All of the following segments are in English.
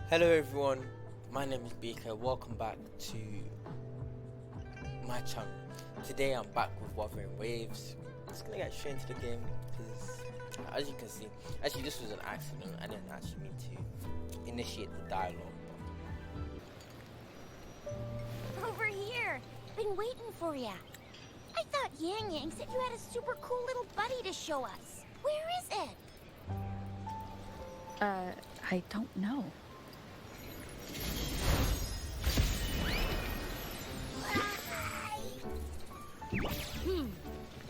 Hello everyone, my name is Baker. Welcome back to my channel. Today I'm back with Wuthering Waves. I'm just gonna get straight into the game because, as you can see, actually this was an accident. I didn't actually mean to initiate the dialogue. Over here! Been waiting for ya. I thought Yang Yang said you had a super cool little buddy to show us. Where is it? I don't know.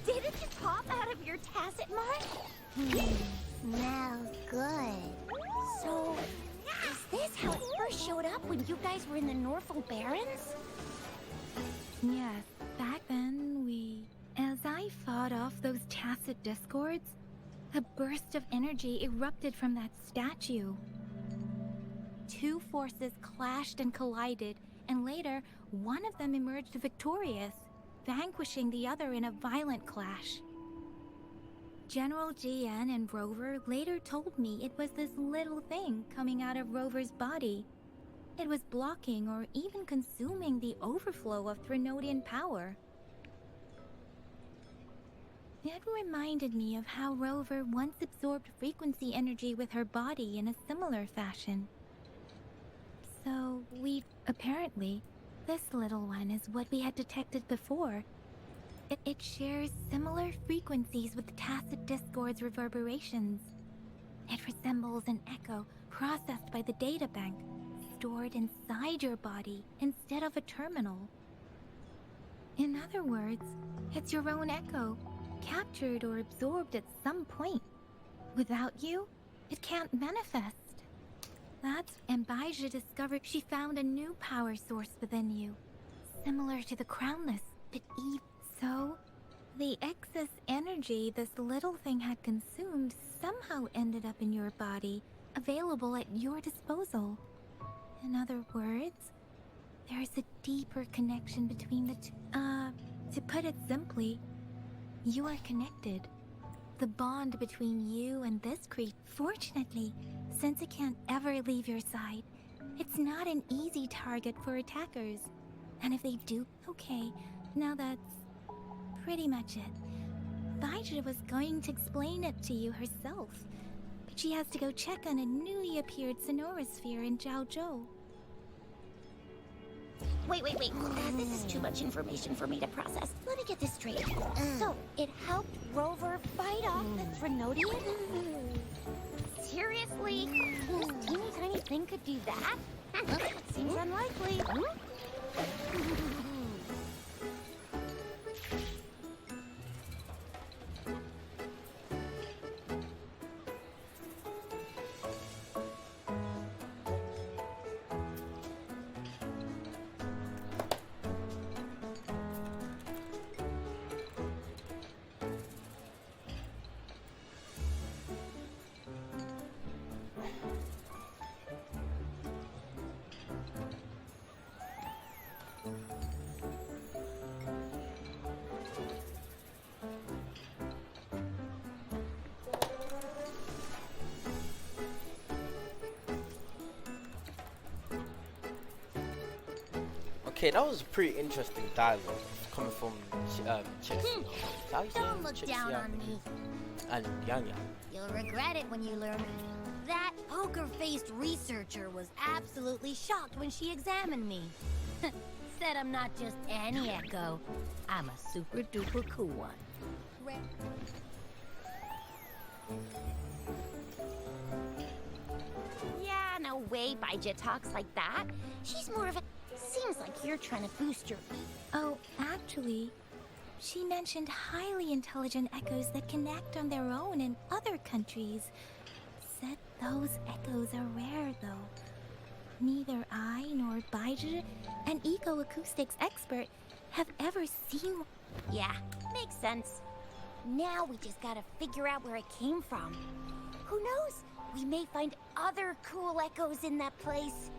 Did it just hop out of your tacit mark? Smells good. So, is this how it first showed up when you guys were in the Northel Barrens? Yes, back then as I fought off those tacit discords, a burst of energy erupted from that statue. Two forces clashed and collided, and later, one of them emerged victorious, vanquishing the other in a violent clash. General GN and Rover later told me it was this little thing coming out of Rover's body. It was blocking or even consuming the overflow of Threnodian power. It reminded me of how Rover once absorbed frequency energy with her body in a similar fashion. So, apparently, this little one is what we had detected before. It shares similar frequencies with tacit discord's reverberations. It resembles an echo processed by the data bank, stored inside your body instead of a terminal. In other words, it's your own echo, captured or absorbed at some point. Without you, it can't manifest. That's when Baija discovered she found a new power source within you, similar to the Crownless, but evil. So, the excess energy this little thing had consumed somehow ended up in your body, available at your disposal. In other words, there's a deeper connection between the two. To put it simply, you are connected. The bond between you and this creature. Fortunately, since it can't ever leave your side, it's not an easy target for attackers. And if they do, okay, now that's pretty much it. Baija was going to explain it to you herself, but she has to go check on a newly appeared sonorosphere in Jiaozhou. Wait. This is too much information for me to process. Let me get this straight. So, it helped Rover fight off the Threnodian? Seriously? This teeny tiny thing could do that? Seems unlikely. Okay, that was a pretty interesting dialogue coming from Chixi. Don't look down on me. And Yang Yang. You'll regret it when you learn. That poker-faced researcher was absolutely shocked when she examined me. Said I'm not just any echo. I'm a super-duper cool one. Yeah, no way Baija talks like that. She's more of a... Seems like you're trying to boost your... Oh, actually, she mentioned highly intelligent echoes that connect on their own in other countries. Said those echoes are rare, though. Neither I nor Baija, an eco-acoustics expert, have ever seen... Yeah, makes sense. Now we just gotta figure out where it came from. Who knows? We may find other cool echoes in that place.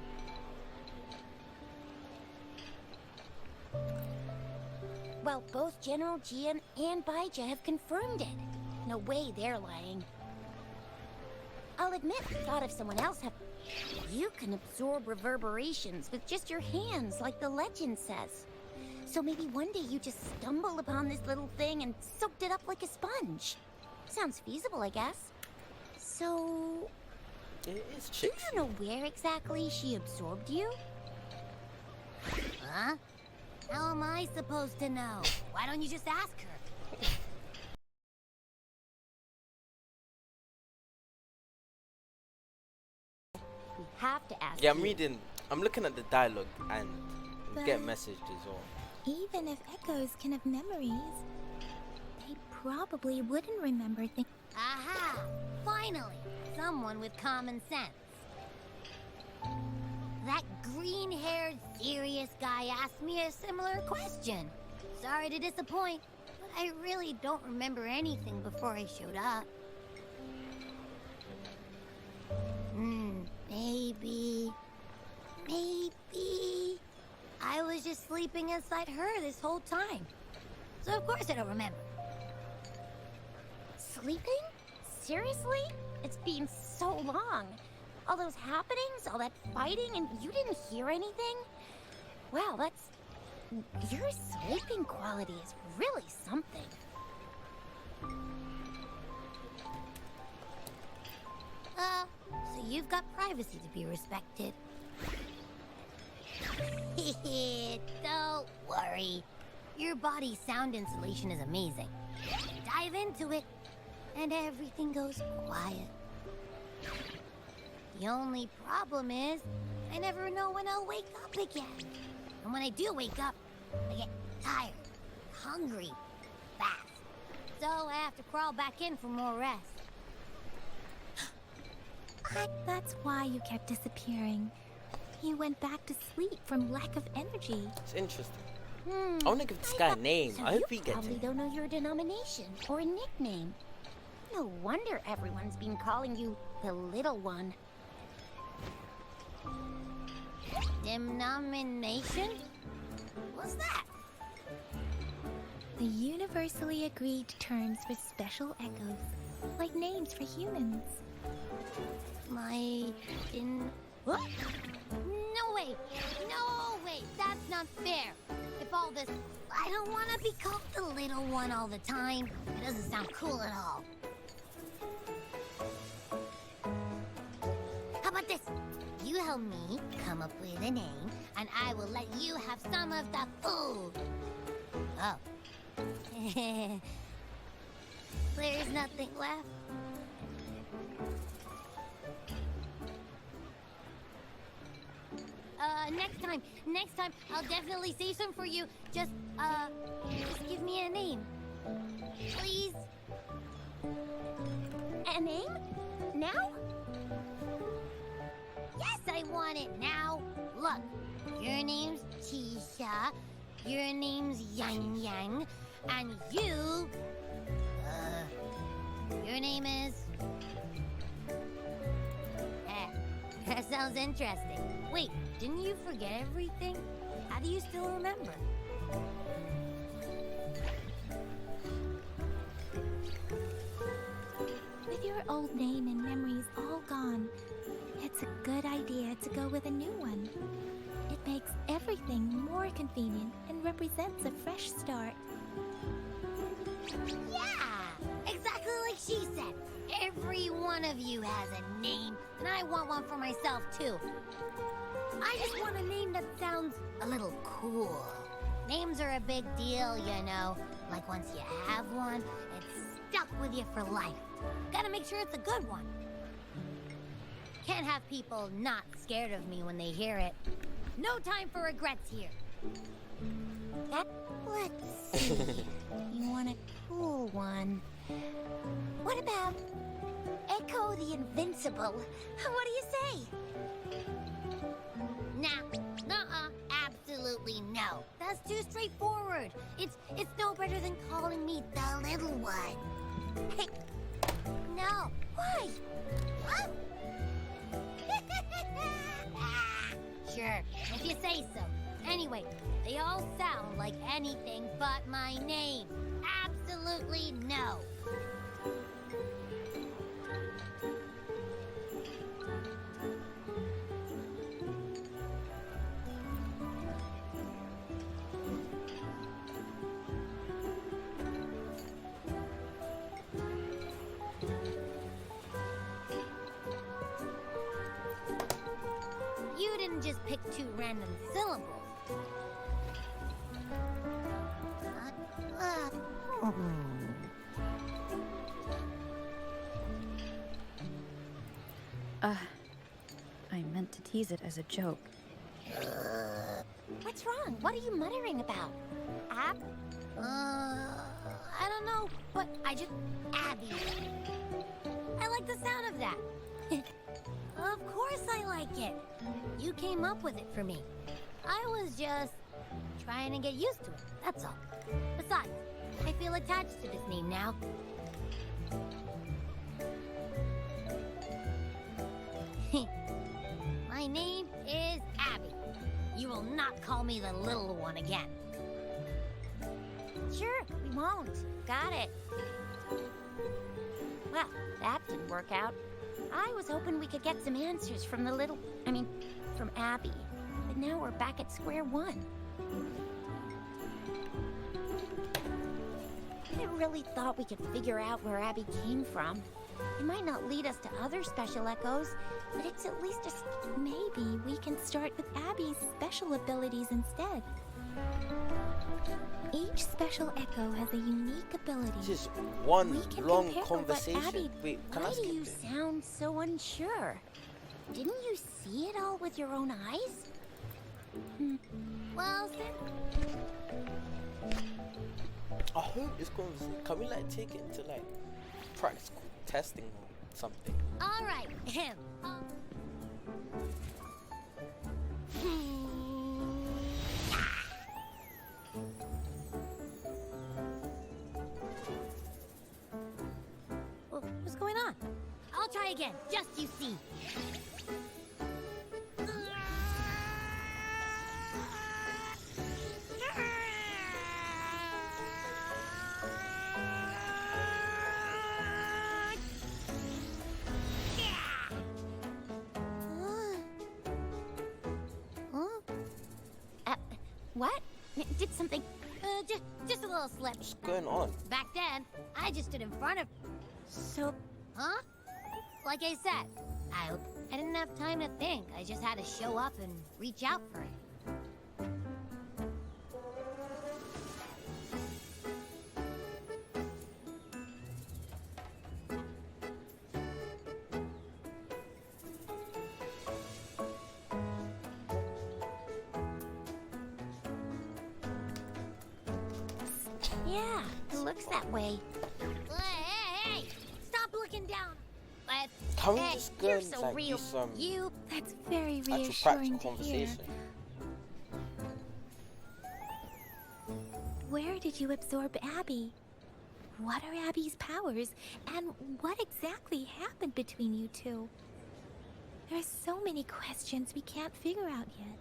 Well, both General Jian and Baija have confirmed it. No way they're lying. I'll admit, I thought if someone else had... You can absorb reverberations with just your hands, like the legend says. So maybe one day you just stumbled upon this little thing and soaked it up like a sponge. Sounds feasible, I guess. So... It is do chicks. you know where exactly she absorbed you? Huh? How am I supposed to know? Why don't you just ask her? We have to ask Yeah, you. I'm looking at the dialogue and get But- messaged as well. Even if echoes can have memories, they probably wouldn't remember things. Aha! Finally! Someone with common sense. That green-haired, serious guy asked me a similar question. Sorry to disappoint, but I really don't remember anything before I showed up. Maybe... I was just sleeping inside her this whole time. So of course I don't remember. Sleeping? Seriously? It's been so long. All those happenings, all that fighting, and you didn't hear anything? Wow, that's... Your sleeping quality is really something. So you've got privacy to be respected. Don't worry. Your body's sound insulation is amazing. Dive into it, and everything goes quiet. The only problem is, I never know when I'll wake up again. And when I do wake up, I get tired, hungry, fast. So I have to crawl back in for more rest. That's why you kept disappearing. You went back to sleep from lack of energy. It's interesting. I want to give this guy a name. So I you hope he gets probably it. don't know your denomination or a nickname. No wonder everyone's been calling you the Little One. Denomination? What's that? The universally agreed terms for special echoes, like names for humans. What? No way! No way! That's not fair! If all this... I don't want to be called the Little One all the time. It doesn't sound cool at all. How about this? You help me come up with a name, and I will let you have some of the food. Oh. There's nothing left. Next time, I'll definitely save some for you. Just give me a name. Please? A name? Now? Yes, I want it now. Look, your name's Tisha, your name's Yang Yang, and you... your name is... That sounds interesting. Wait, didn't you forget everything? How do you still remember? With your old name and memories all gone, it's a good idea to go with a new one. It makes everything more convenient and represents a fresh start. Yeah! Exactly like she said. Every one of you has a name, and I want one for myself, too. I just want a name that sounds a little cool. Names are a big deal, you know. Like once you have one, it's stuck with you for life. Gotta make sure it's a good one. Can't have people not scared of me when they hear it. No time for regrets here. Let's see. You want a cool one. What about Echo the Invincible? What do you say? Nah, absolutely no. That's too straightforward. It's no better than calling me the Little One. Hey, no. Why? Huh? Sure, if you say so. Anyway, they all sound like anything but my name. Absolutely no. didn't just pick two random syllables. I meant to tease it as a joke. What's wrong? What are you muttering about? I don't know, but Abby. I like the sound of that. Of course I like it. You came up with it for me. I was just trying to get used to it, that's all. Besides, I feel attached to this name now. My name is Abby. You will not call me the little one again. Sure, we won't. Got it. Well, that didn't work out. I was hoping we could get some answers from from Abby. But now we're back at square one. I really thought we could figure out where Abby came from. It might not lead us to other special echoes, but it's at least Maybe we can start with Abby's special abilities instead. Each special echo has a unique ability. Just one We can long compare what conversation. Abby- Wait, can I Why do skip you this? sound so unsure? Didn't you see it all with your own eyes? Well, I hope this conversation. Can we like take it into like practical testing or something? all right. What's going on? I'll try again, just you see. What? Did something... just a little slip. What's going on? Back then, I just stood in front of... So, Huh? Like I said, I didn't have time to think. I just had to show up and reach out for it. Yeah, it looks that way. Hey! Stop looking down. Can we Hey, just go you're and so like real. do some You. That's very actual reassuring practical to hear. conversation? Where did you absorb Abby? What are Abby's powers? And what exactly happened between you two? There are so many questions we can't figure out yet.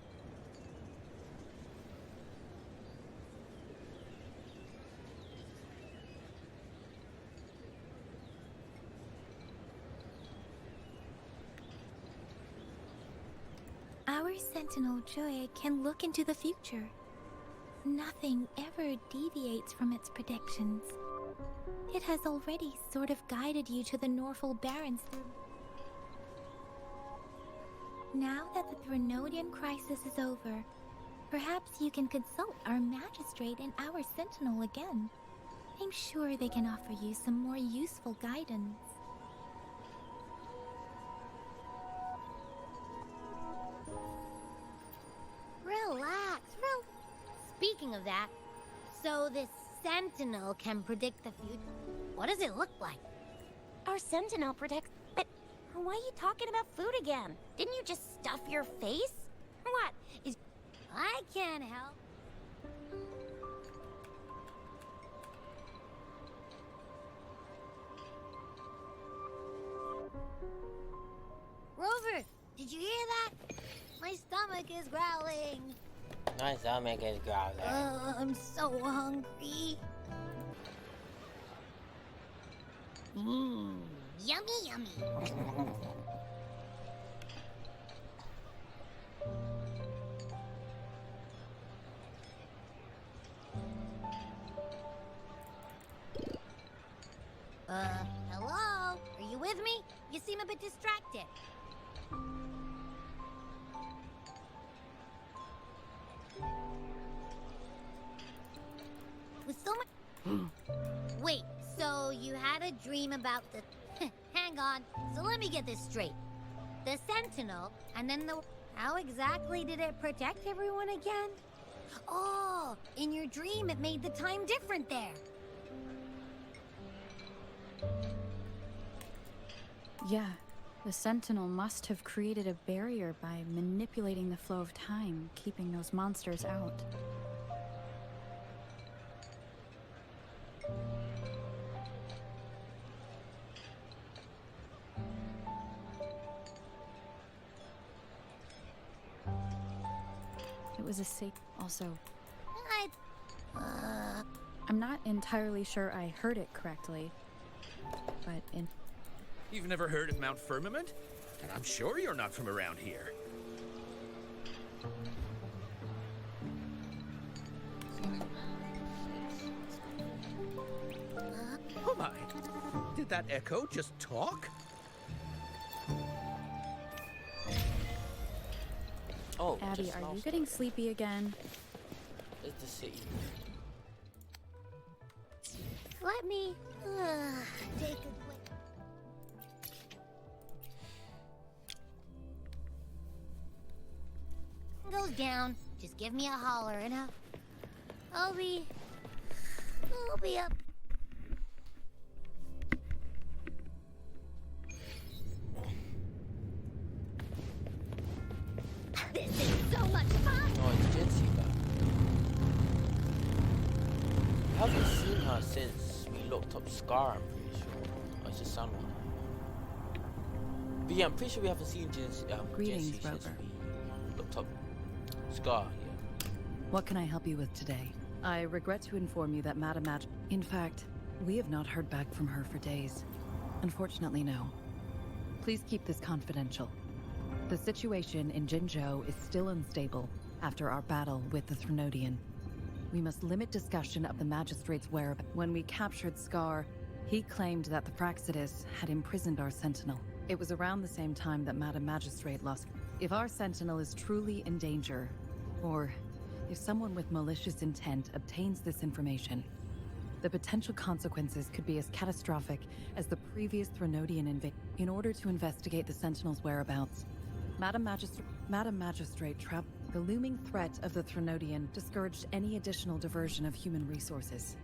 Our Sentinel Joy can look into the future. Nothing ever deviates from its predictions. It has already sort of guided you to the Norfolk Barrens. Now that the Threnodian crisis is over, perhaps you can consult our magistrate and our Sentinel again. I'm sure they can offer you some more useful guidance. Relax. Speaking of that, so this Sentinel can predict the future. What does it look like? Our Sentinel predicts... But why are you talking about food again? Didn't you just stuff your face? What? I can't help. Rover, did you hear that? My stomach is growling. My stomach is growling. I'm so hungry. Yummy. Hello? Are you with me? You seem a bit distracted. about the... Hang on. So let me get this straight. The Sentinel, and then the... How exactly did it protect everyone again? Oh, in your dream it made the time different there. Yeah, the Sentinel must have created a barrier by manipulating the flow of time, keeping those monsters out. It was a safe... Also, I'm not entirely sure I heard it correctly, but in... You've never heard of Mount Firmament? And I'm sure you're not from around here. Oh my! Did that echo just talk? Oh, Abby, just are you lost getting it. sleepy again? It's the city. Let me take a quick... Goes down. Just give me a holler and I'll be up. This is so much fun. Oh, I did see that. I haven't seen her since we looked up Scar, I'm pretty sure. Oh, it's just someone. But yeah, I'm pretty sure we haven't seen Greetings, Jency since Rover. we looked up Scar, yeah. What can I help you with today? I regret to inform you that Madame Match... In fact, we have not heard back from her for days. Unfortunately, no. Please keep this confidential. The situation in Jinzhou is still unstable after our battle with the Threnodian. We must limit discussion of the Magistrate's whereabouts. When we captured Scar, he claimed that the Praxidus had imprisoned our Sentinel. It was around the same time that Madame Magistrate lost... If our Sentinel is truly in danger, or if someone with malicious intent obtains this information, the potential consequences could be as catastrophic as the previous Threnodian invasion. In order to investigate the Sentinel's whereabouts, Madame Magistrate trapped the looming threat of the Threnodian discouraged any additional diversion of human resources.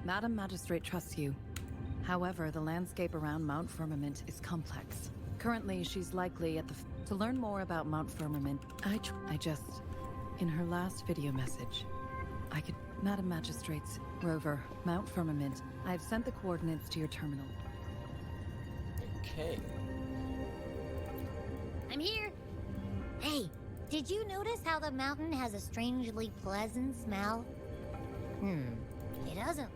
Madame Magistrate trusts you. However, the landscape around Mount Firmament is complex. Currently, she's likely at the... To learn more about Mount Firmament, I just... In her last video message, I could... Madam Magistrates, Rover, Mount Firmament, I've sent the coordinates to your terminal. Okay. I'm here. Hey, did you notice how the mountain has a strangely pleasant smell? It doesn't.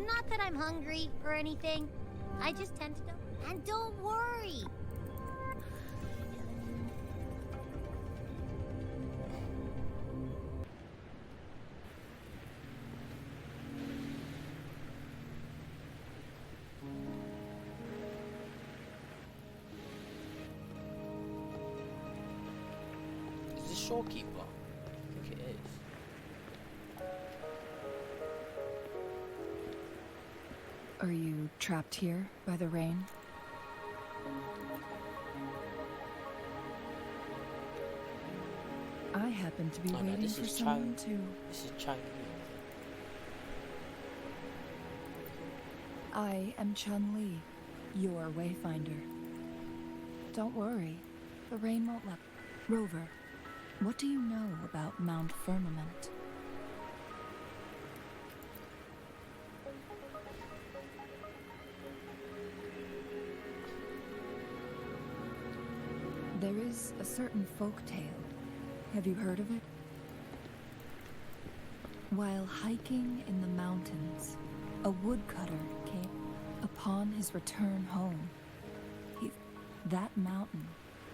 Not that I'm hungry or anything. I just tend to know. And don't worry. Is this Shorekeeper? I think it is. Are you trapped here by the rain? I happen to be Oh no, waiting this for is someone Chang. to... This is Chang. I am Chun-Li, your wayfinder. Don't worry, the rain won't let... Rover, what do you know about Mount Firmament? There is a certain folk tale. Have you heard of it? While hiking in the mountains, a woodcutter came upon his return home. That mountain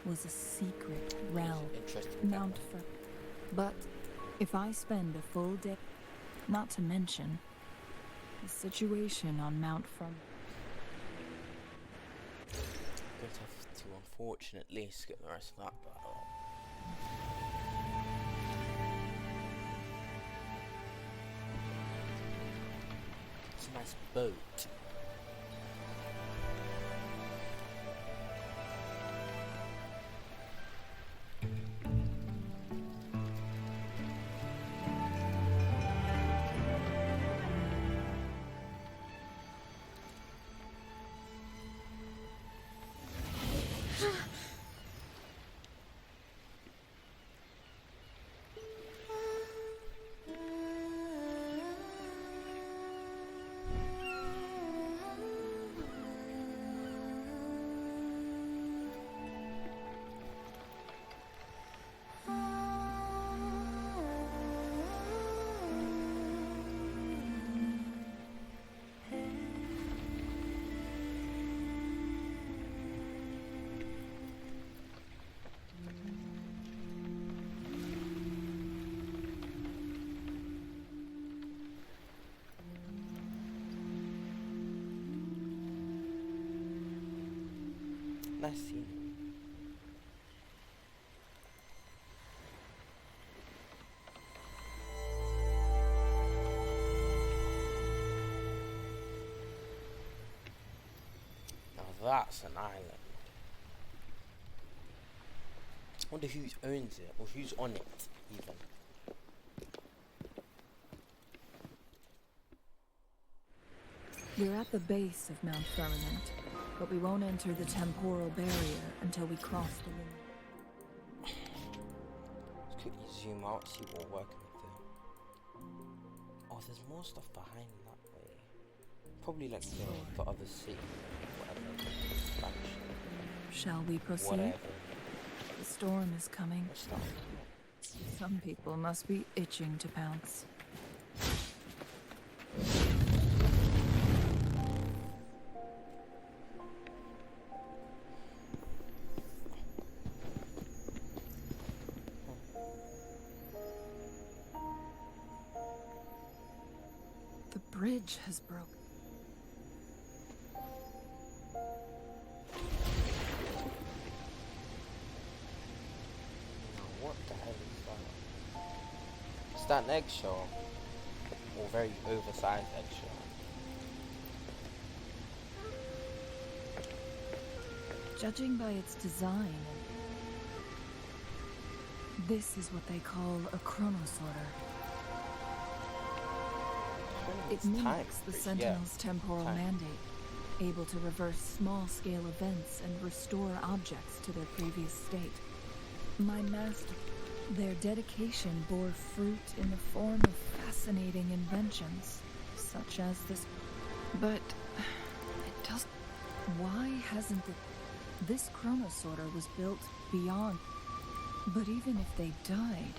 was a secret realm, Interesting. Mount Fir. But if I spend a full day, not to mention the situation on Mount Firm. Going to have to unfortunately skip the rest of that battle. nice boat. Nice scene. Now that's an island. I wonder who owns it or who's on it even. We're at the base of Mount Firmament, but we won't enter the temporal barrier until we cross the limit. Let's quickly zoom out, see what we're working with there. Oh, there's more stuff behind that way. Probably like the other city, whatever. Expansion, Shall we proceed? whatever. The storm is coming. What's that? Some people must be itching to pounce. The bridge has broken. Now, what the hell is that? Is that an eggshell? Or very oversized eggshell? Judging by its design, this is what they call a chronosorter. It It's mimics time, the yeah. Sentinel's temporal Time. mandate, able to reverse small-scale events and restore objects to their previous state. My master, their dedication bore fruit in the form of fascinating inventions, such as this. But it does. Why hasn't it? This chronosorter was built beyond. But even if they died,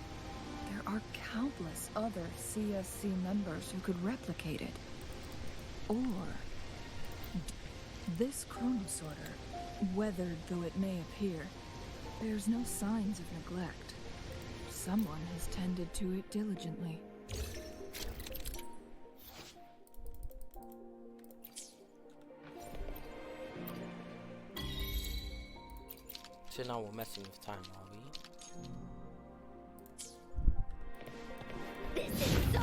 there are countless other CSC members who could replicate it. Or this chronosorter, weathered though it may appear, bears no signs of neglect. Someone has tended to it diligently. So now we're messing with time, are we? This is so...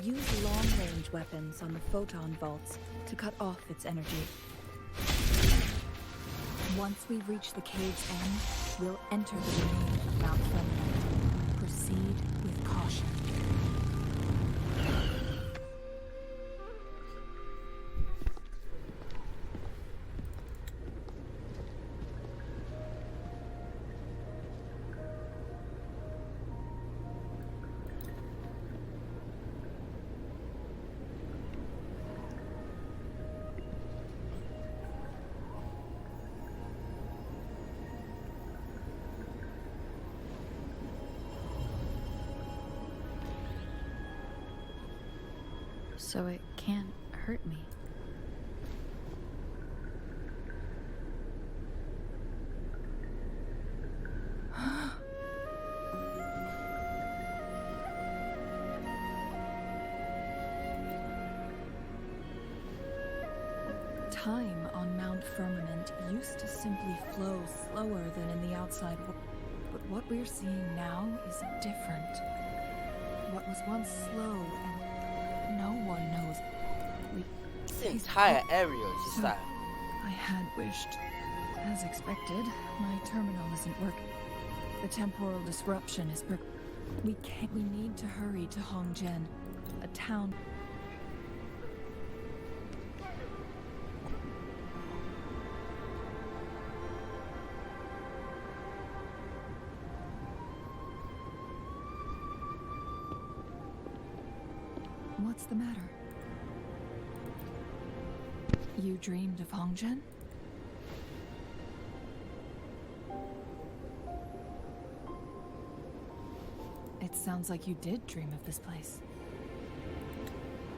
Use long-range weapons on the photon vaults to cut off its energy. Once we reach the cave's end, we'll enter the domain of Mount Firmament. Proceed with caution. So it can't hurt me. Time on Mount Firmament used to simply flow slower than in the outside world. But what we're seeing now is different. What was once slow and no one knows. This entire area is just So, like, I had wished. As expected, my terminal isn't working. The temporal disruption is we need to hurry to Hongjian, a town. What's the matter? You dreamed of Hongjian? It sounds like you did dream of this place.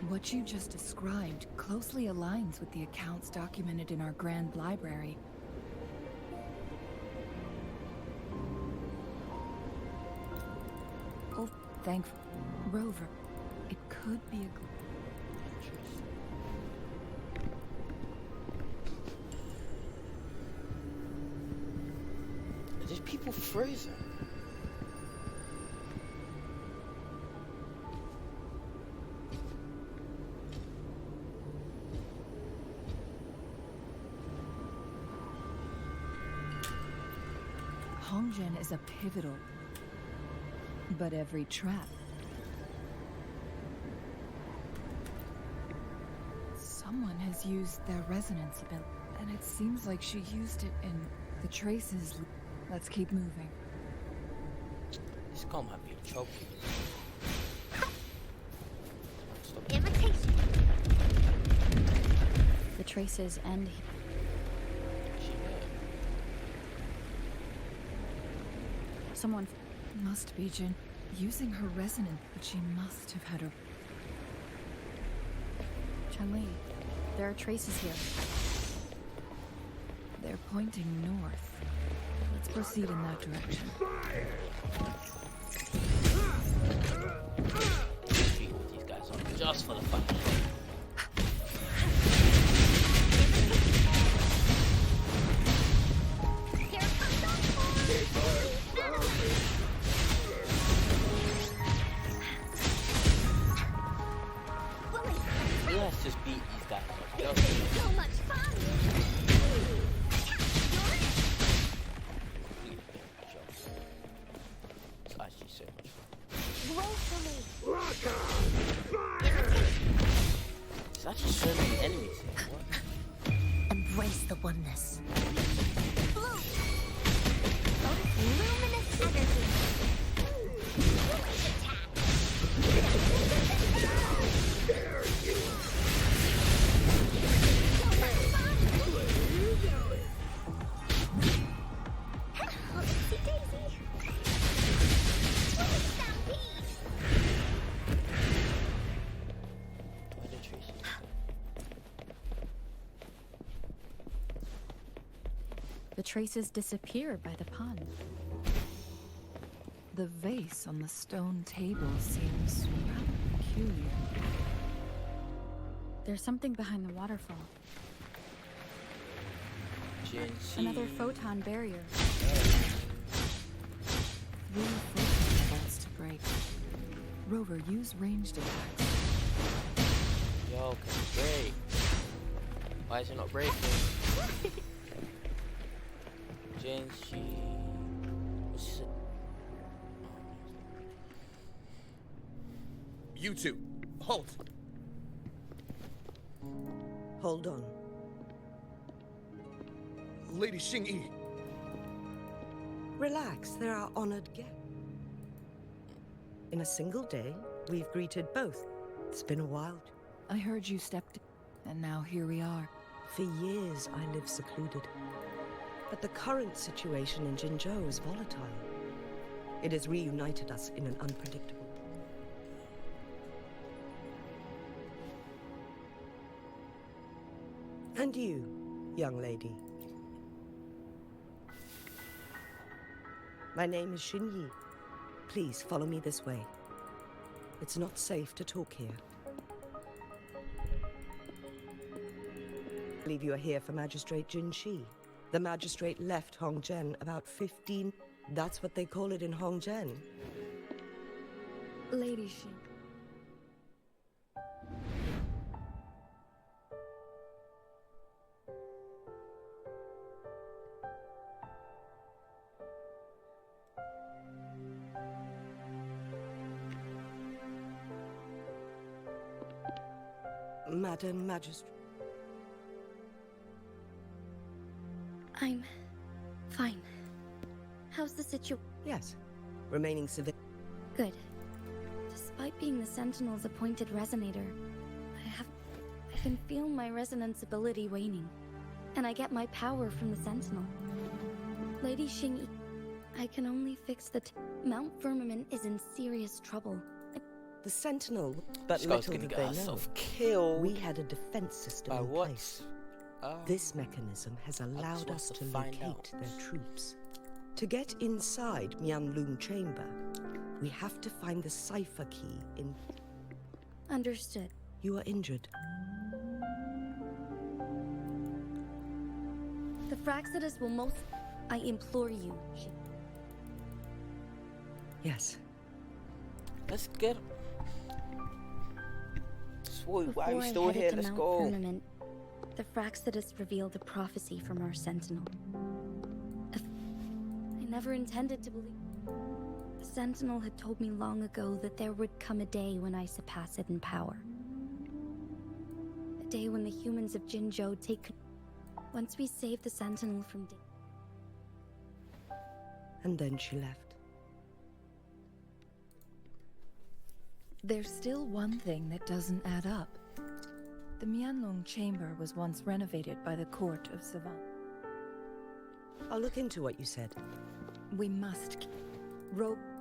What you just described closely aligns with the accounts documented in our Grand Library. Oh, thankful. Rover, it could be a... are these people frozen? Hongjian is a pivotal, but every trap. Someone has used their resonance ability, and it seems like she used it in the traces. Let's keep moving. This guy might be in trouble. Stop. Imitation. The traces end here. She hurt. Someone. Must be Jin. Using her resonance, but she must have had her... Chun-Li, there are traces here. They're pointing north. Let's proceed in that direction. Beat with these guys on just for the fun. Here comes the Let's just beat these guys up. This Just is so much fun! it's actually so much fun. Roll for me! There's actually so many enemies here. What? Embrace the oneness. Bloom! Luminous energy! Foolish attack! So much fun! Oopsie daisy! Fluid stampede! Where the traces? The traces disappear by the pond. The vase on the stone table seems rather peculiar. There's something behind the waterfall. GNC. Another photon barrier. Three photon bolts to break. Rover, use ranged attacks. Yo, can it break? Why is it not breaking? GNC. What's it? You two, halt! Hold on. Lady Xingyi, Relax, they're our honored guests. In a single day, we've greeted both. It's been a while. I heard you stepped in, and now here we are. For years, I lived secluded. But the current situation in Jinzhou is volatile. It has reunited us in an unpredictable... And you, young lady. My name is Xinyi. Please follow me this way. It's not safe to talk here. believe you are here for Magistrate Jin Shi. The magistrate left Hongzhen about 15... That's what they call it in Hongzhen. Lady Shi. Madam Magistrate... I'm fine. How's the Yes. Remaining civil... Good. Despite being the Sentinel's appointed resonator, I can feel my resonance ability waning. And I get my power from the Sentinel. Lady Xing, I can only fix Mount Firmament is in serious trouble. The Sentinel, but This guy's little gonna did get they know. herself killed. We had a defense system By in what? place. This mechanism has allowed us want to to find locate out. their troops. To get inside Mianlun Chamber, we have to find the cipher key in... Understood. You are injured. The Fraxidus will most... I implore you. Yes. Let's get. Sweet, why are Before you I still headed here? to Let's Mount go. Firmament, the Fraxidus revealed a prophecy from our Sentinel. I never intended to believe. The Sentinel had told me long ago that there would come a day when I surpass it in power. A day when the humans of Jinzhou take... Once we save the Sentinel from... And then she left. There's still one thing that doesn't add up. The Mianlong Chamber was once renovated by the court of Savan. I'll look into what you said. We must...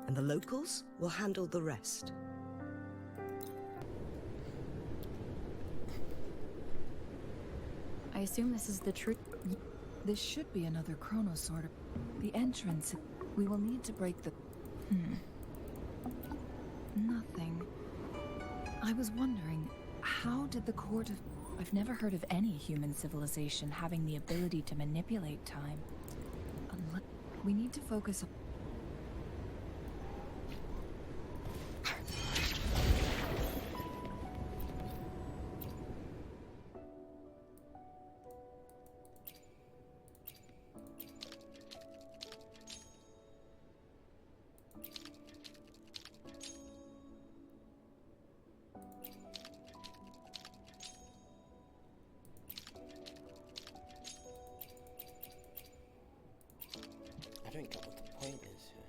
And the locals will handle the rest. I assume this is the truth. This should be another chronosorter. The entrance... We will need to break the... Nothing. I was wondering, how did the court of... I've never heard of any human civilization having the ability to manipulate time. We need to focus on... I don't get what the point is here.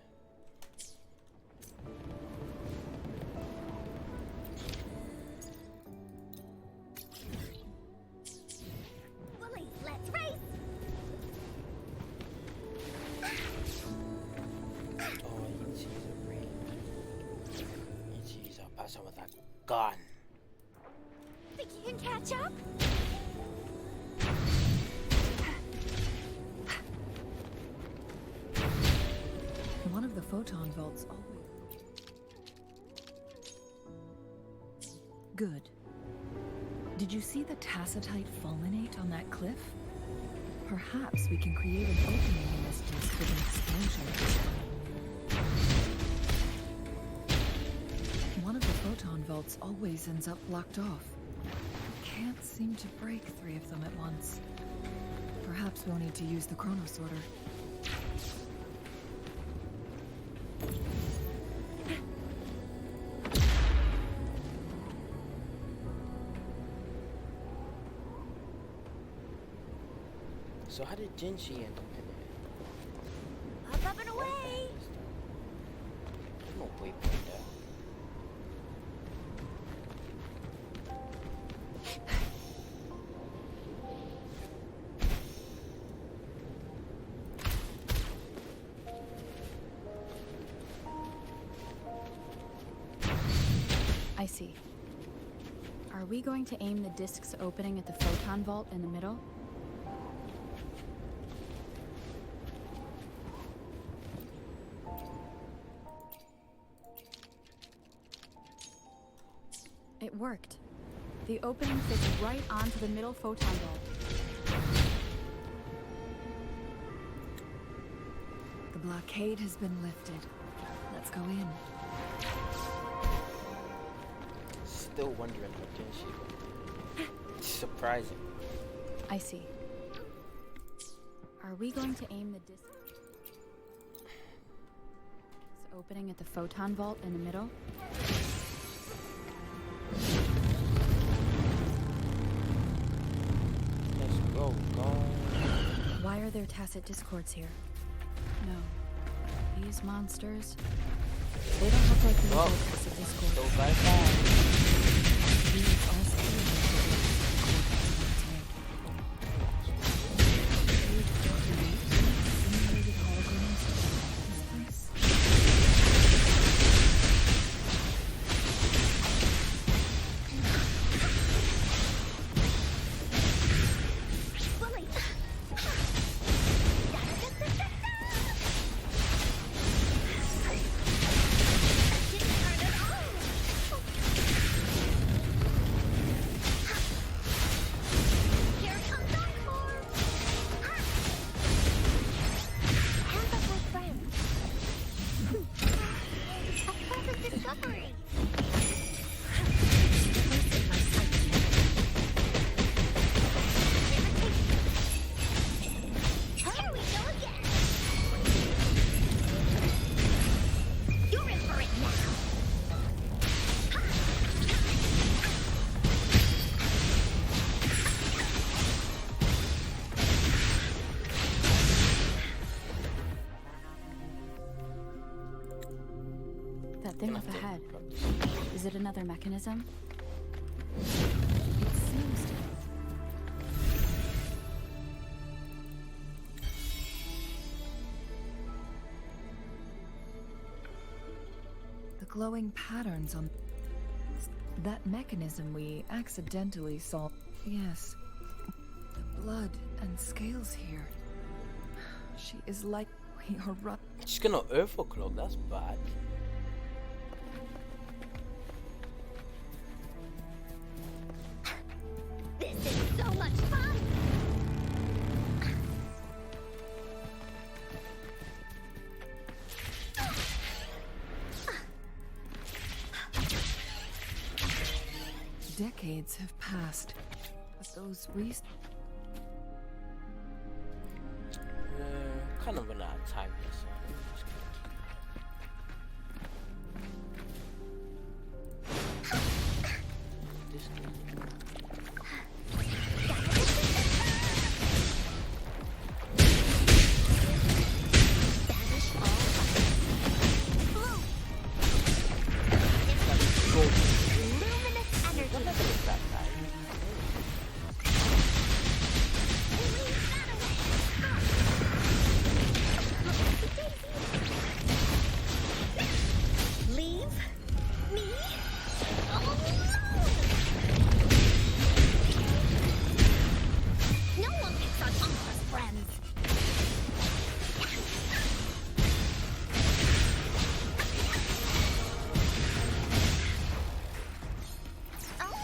Bullies, let's race! Oh, you need to use a ring. You need to use a person with a gun. Think you can catch up? One of the photon vaults always... Good. Did you see the tacitite fulminate on that cliff? Perhaps we can create an opening in this disk with an explosion. One of the photon vaults always ends up blocked off. Can't seem to break 3 of them at once. Perhaps we'll need to use the chronosorter. So how did Jinshi end up in it? Up and away! There's no waypoint there. I see. Are we going to aim the disk's opening at the photon vault in the middle? It worked. The opening fits right onto the middle photon vault. blockade has been lifted. Let's go in. Still wondering how didn't she go? Surprising. I see. Are we going to aim the this opening at the photon vault in the middle? Let's go. Why are there tacit discords here? No. These monsters, they don't look like the usual tacit discords. So bye-bye. These also simulated holograms of this place. Bully! Here comes Encore! Hands up, my friend! A pleasant discovery! Here we go again! You're in for it now! That thing up ahead, is it another mechanism? It seems to be. The glowing patterns on that mechanism we accidentally saw. Yes. The blood and scales here. She is like we are She's gonna overclock, that's bad. This is so much fun! Decades have passed, but those Kind of run out of time here, so let me just go. This Banish all luminous energy. What level is that guy? Leave me alone! No one picks on Uncle's friends. Oh,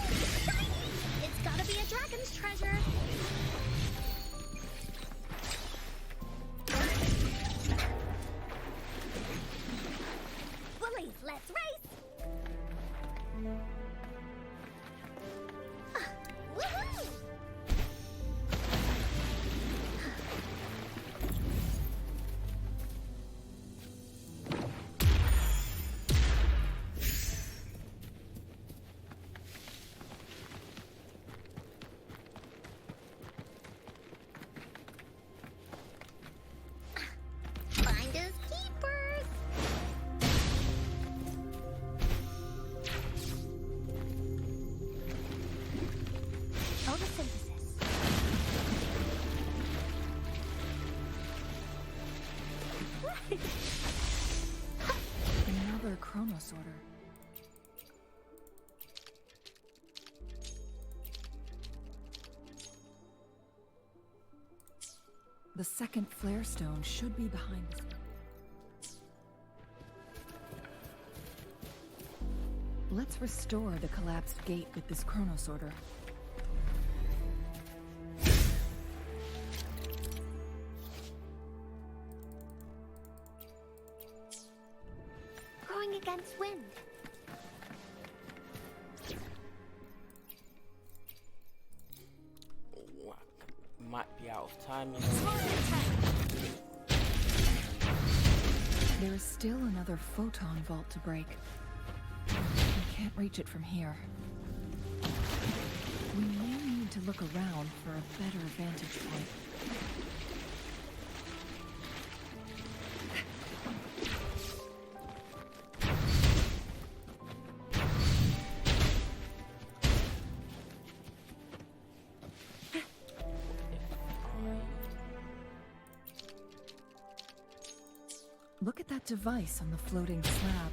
shiny! It's gotta be a dragon's treasure. Bullies, let's race! Woohoo! Finders keepers! Photosynthesis. another Chronos order. The second flare stone should be behind us. Let's restore the collapsed gate with this Chronos order. going against wind. Oh, I might be out of time, you know. There is still another photon vault to break. We can't reach it from here. We may need to look around for a better vantage point. Look at that device on the floating slab.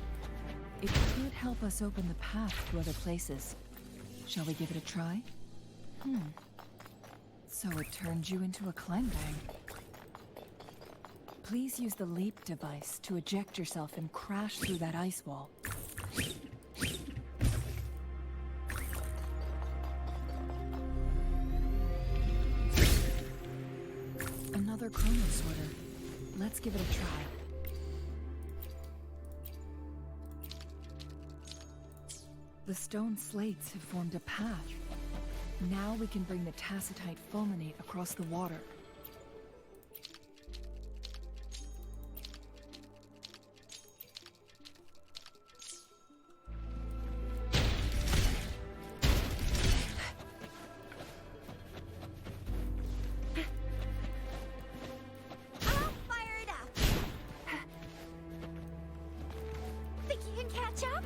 It could help us open the path to other places. Shall we give it a try? So it turned you into a climb bang. Please use the leap device to eject yourself and crash through that ice wall. Another chrono sorter. Let's give it a try. The stone slates have formed a path. Now we can bring the tacitite fulminate across the water. I'll fire it up. Think you can catch up?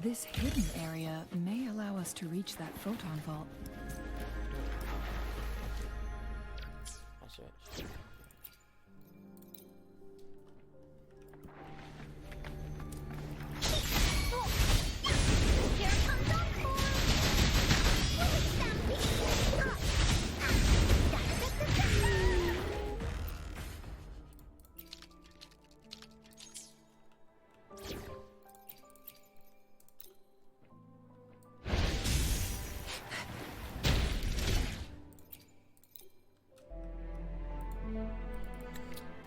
This hidden area may allow us to reach that photon vault. That's right. Here comes Encore!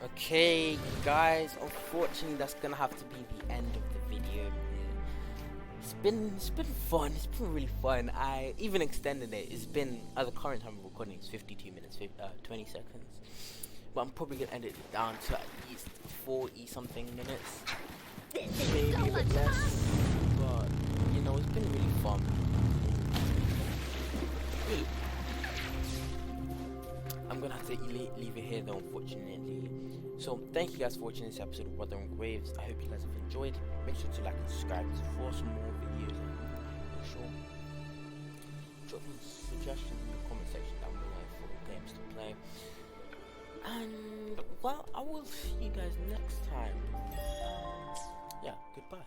Okay, guys, unfortunately that's gonna have to be the end of the video. It's been fun. It's been really fun. I even extended it. It's been, at the current time of recording, it's 52 minutes 20 seconds, but I'm probably gonna edit it down to at least 40 something minutes, maybe a bit less, but you know, it's been really fun. I'm gonna have to leave it here though, unfortunately. So thank you guys for watching this episode of Wuthering Waves. I hope you guys have enjoyed. Make sure to like and subscribe for some more videos. Make sure drop me suggestions in the comment section down below for games to play. And well, I will see you guys next time. Yeah, goodbye.